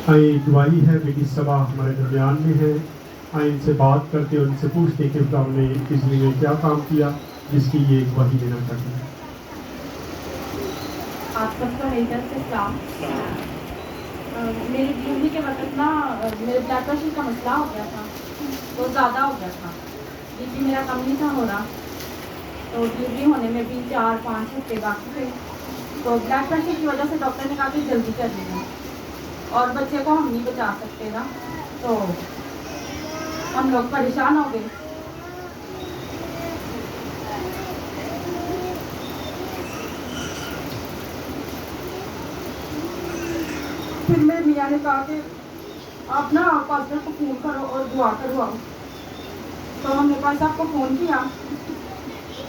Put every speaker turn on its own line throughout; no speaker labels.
आए गवाही है बेटी सबा हमारे दरमियान में है। आए इनसे बात करते और इनसे पूछते कि खुदा ने बिजली में क्या काम किया जिसकी ये गवाही देना चाहती है।
आप सबका मेरी तरफ से सलाम। मेरी डिलीवरी के वक्त ना मेरे ब्लड प्रेशर का मसला हो गया था, तो ज़्यादा हो गया था। बीपी मेरा कम नहीं था हो रहा, तो डिलीवरी होने में भी 4-5 हफ्ते बाकी थे। तो ब्लड प्रेशर की वजह से डॉक्टर ने कहा कि जल्दी कर लेना, और बच्चे को हम नहीं बचा सकते ना, तो हम लोग परेशान हो गए। फिर मेरे मियाँ ने कहा कि आप ना पास्टर को फ़ोन करो और दुआ करवाओ। तो हमने पास आपको फ़ोन किया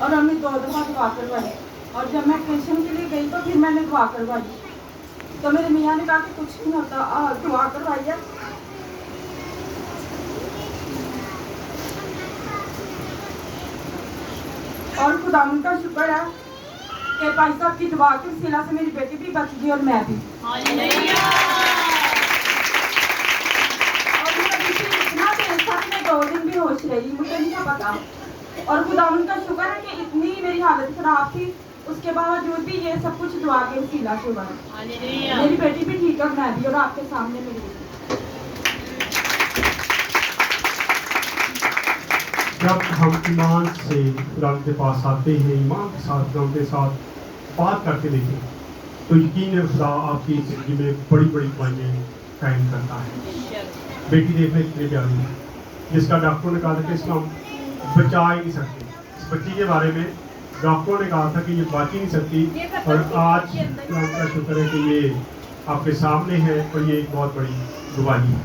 और हमने 2 दफ़ा दुआ करवाई, और जब मैं ऑपरेशन के लिए गई तो फिर मैंने दुआ करवाई। तो मेरे मियाँ ने कहा कि कुछ नहीं होता, दुआ करवाइए। और खुदावन का शुक्र है कि भाई साहब की दुआ के सिला से मेरी बेटी भी बच गई और मैं भी। और मेरा बीपी इतना तेज था कि मैं 2 दिन भी होश रही, मुझे नहीं था पता। और खुदावन का शुक्र है कि इतनी मेरी हालत खराब थी, उसके बावजूद भी ये सब कुछ दुआ के वसीला से हुआ। मेरी बेटी भी ठीक है, मैं भी, और आपके सामने मेरी बेटी।
जब हम ईमान से खुदा के पास आते हैं, ईमान के साथ खुदा के साथ बात करके देखें, तो यकीन है खुदा आपकी ज़िंदगी में बड़ी बड़ी ख्वाहिशें कायम करता है। बेटी देखने कितनी प्यारी है, जिसका डॉक्टरों ने कहा था कि इसको हम बचा ही नहीं सकते। इस बच्ची के बारे में डॉक्टरों ने कहा था कि ये बच ही नहीं सकती, और आज खुदा का शुक्र है कि ये आपके सामने है, और ये एक बहुत बड़ी गवाही है।